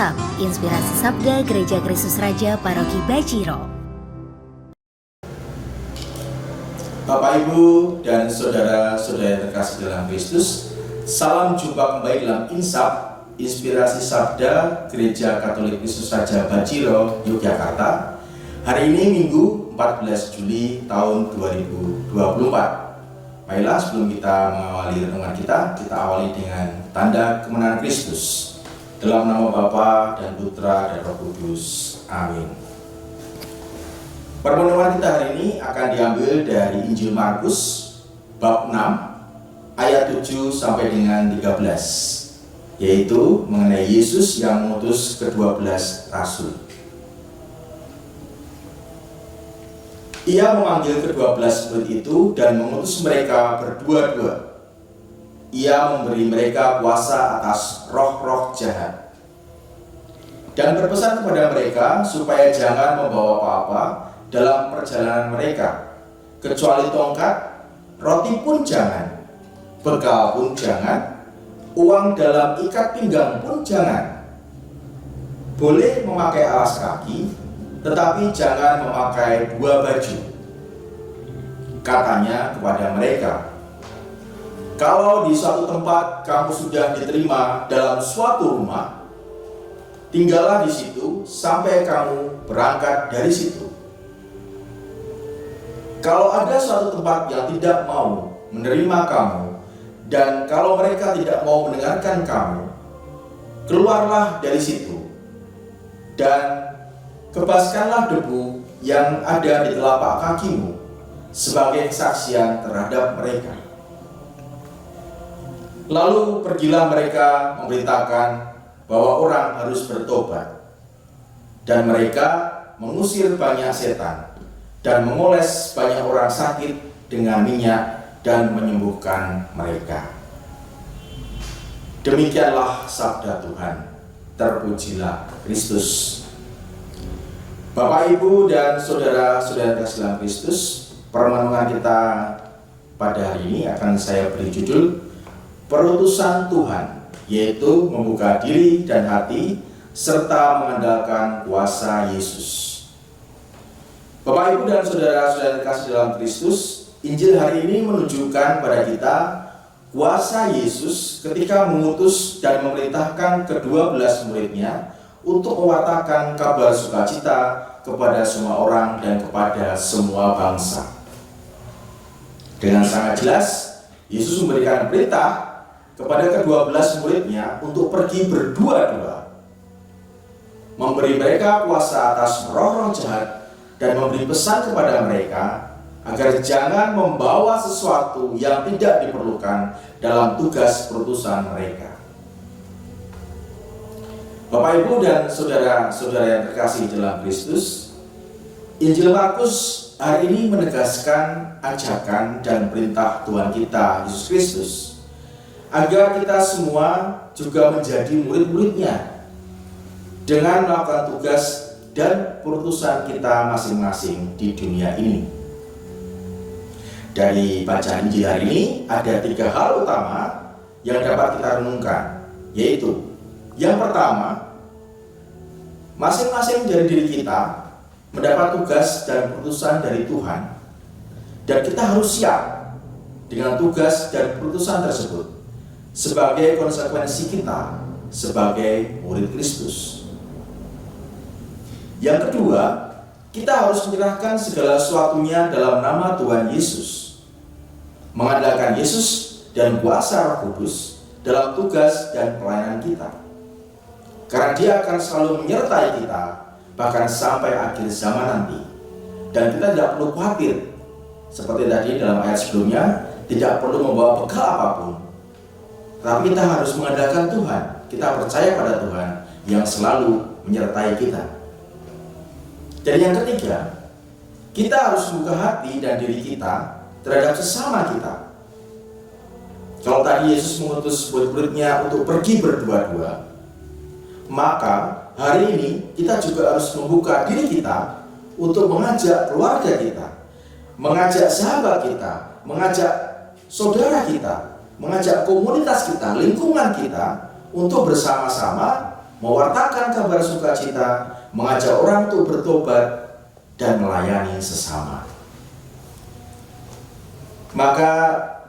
Insaf, Inspirasi Sabda Gereja Kristus Raja Paroki Bachiro. Bapak, Ibu, dan saudara-saudara terkasih dalam Kristus, salam jumpa kembali dalam Insaf, Inspirasi Sabda Gereja Katolik Kristus Raja Bachiro, Yogyakarta. Hari ini Minggu 14 Juli tahun 2024. Baiklah, sebelum kita mengawali renungan kita awali dengan tanda kemenangan Kristus. Dalam nama Bapa dan Putra dan Roh Kudus. Amin. Permenungan kita hari ini akan diambil dari Injil Markus bab 6 ayat 7 sampai dengan 13, yaitu mengenai Yesus yang mengutus ke-12 rasul. Ia memanggil ke-12 murid itu dan mengutus mereka berdua-dua. Ia memberi mereka kuasa atas roh-roh jahat dan berpesan kepada mereka supaya jangan membawa apa-apa dalam perjalanan mereka, kecuali tongkat, roti pun jangan, bekal pun jangan, uang dalam ikat pinggang pun jangan. Boleh memakai alas kaki, tetapi jangan memakai dua baju. Katanya kepada mereka, kalau di suatu tempat kamu sudah diterima dalam suatu rumah, tinggallah di situ sampai kamu berangkat dari situ. Kalau ada suatu tempat yang tidak mau menerima kamu, dan kalau mereka tidak mau mendengarkan kamu, keluarlah dari situ dan kebaskanlah debu yang ada di telapak kakimu sebagai kesaksian terhadap mereka. Lalu pergilah mereka memberitakan bahwa orang harus bertobat, dan mereka mengusir banyak setan dan memoles banyak orang sakit dengan minyak dan menyembuhkan mereka. Demikianlah sabda Tuhan. Terpujilah Kristus. Bapak, Ibu, dan saudara-saudara dalam Kristus, permenungan kita pada hari ini akan saya beri judul Perutusan Tuhan, yaitu membuka diri dan hati serta mengandalkan kuasa Yesus. Bapak, Ibu, dan saudara-saudara terkasih dalam Kristus, Injil hari ini menunjukkan pada kita kuasa Yesus ketika mengutus dan memerintahkan ke-12 muridnya untuk mewartakan kabar sukacita kepada semua orang dan kepada semua bangsa. Dengan sangat jelas, Yesus memberikan perintah kepada ke-12 muridnya untuk pergi berdua-dua, memberi mereka kuasa atas roh-roh jahat, dan memberi pesan kepada mereka agar jangan membawa sesuatu yang tidak diperlukan dalam tugas perutusan mereka. Bapak, Ibu, dan saudara-saudara yang terkasih dalam Kristus, Injil Markus hari ini menegaskan ajakan dan perintah Tuhan kita Yesus Kristus agar kita semua juga menjadi murid-muridnya dengan melakukan tugas dan perutusan kita masing-masing di dunia ini. Dari bacaan Injil hari ini ada 3 hal utama yang dapat kita renungkan, yaitu yang pertama, masing-masing dari diri kita mendapat tugas dan perutusan dari Tuhan, dan kita harus siap dengan tugas dan perutusan tersebut sebagai konsekuensi kita sebagai murid Kristus. Yang kedua, kita harus menyerahkan segala sesuatunya dalam nama Tuhan Yesus, mengandalkan Yesus dan kuasa Roh Kudus dalam tugas dan pelayanan kita, karena Dia akan selalu menyertai kita bahkan sampai akhir zaman nanti. Dan kita tidak perlu khawatir, seperti tadi dalam ayat sebelumnya, tidak perlu membawa bekal apapun, tapi kita harus mengandalkan Tuhan. Kita percaya pada Tuhan yang selalu menyertai kita. Dan yang ketiga, kita harus membuka hati dan diri kita terhadap sesama kita. Kalau tadi Yesus mengutus murid-muridnya untuk pergi berdua-dua, maka hari ini kita juga harus membuka diri kita untuk mengajak keluarga kita, mengajak sahabat kita, mengajak saudara kita, mengajak komunitas kita, lingkungan kita untuk bersama-sama mewartakan kabar sukacita, mengajak orang untuk bertobat, dan melayani sesama. Maka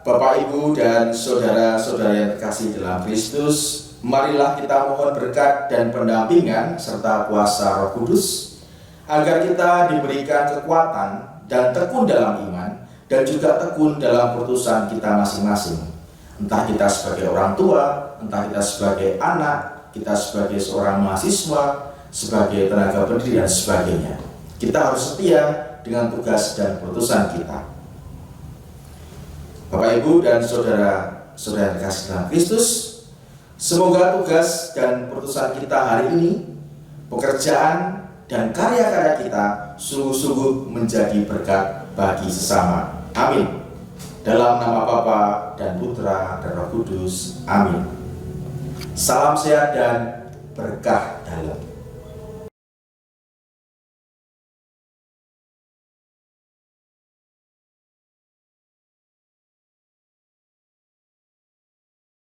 Bapak, Ibu, dan saudara-saudara yang terkasih dalam Kristus, marilah kita mohon berkat dan pendampingan serta kuasa Roh Kudus, agar kita diberikan kekuatan dan tekun dalam iman, dan juga tekun dalam keputusan kita masing-masing. Entah kita sebagai orang tua, entah kita sebagai anak, kita sebagai seorang mahasiswa, sebagai tenaga pendidik, dan sebagainya. Kita harus setia dengan tugas dan keputusan kita. Bapak, Ibu, dan saudara-saudara yang dikasihi dalam Kristus, semoga tugas dan keputusan kita hari ini, pekerjaan dan karya-karya kita sungguh-sungguh menjadi berkat bagi sesama. Amin. Dalam nama Bapa dan Putra dan Roh Kudus. Amin. Salam sehat dan berkah dalam.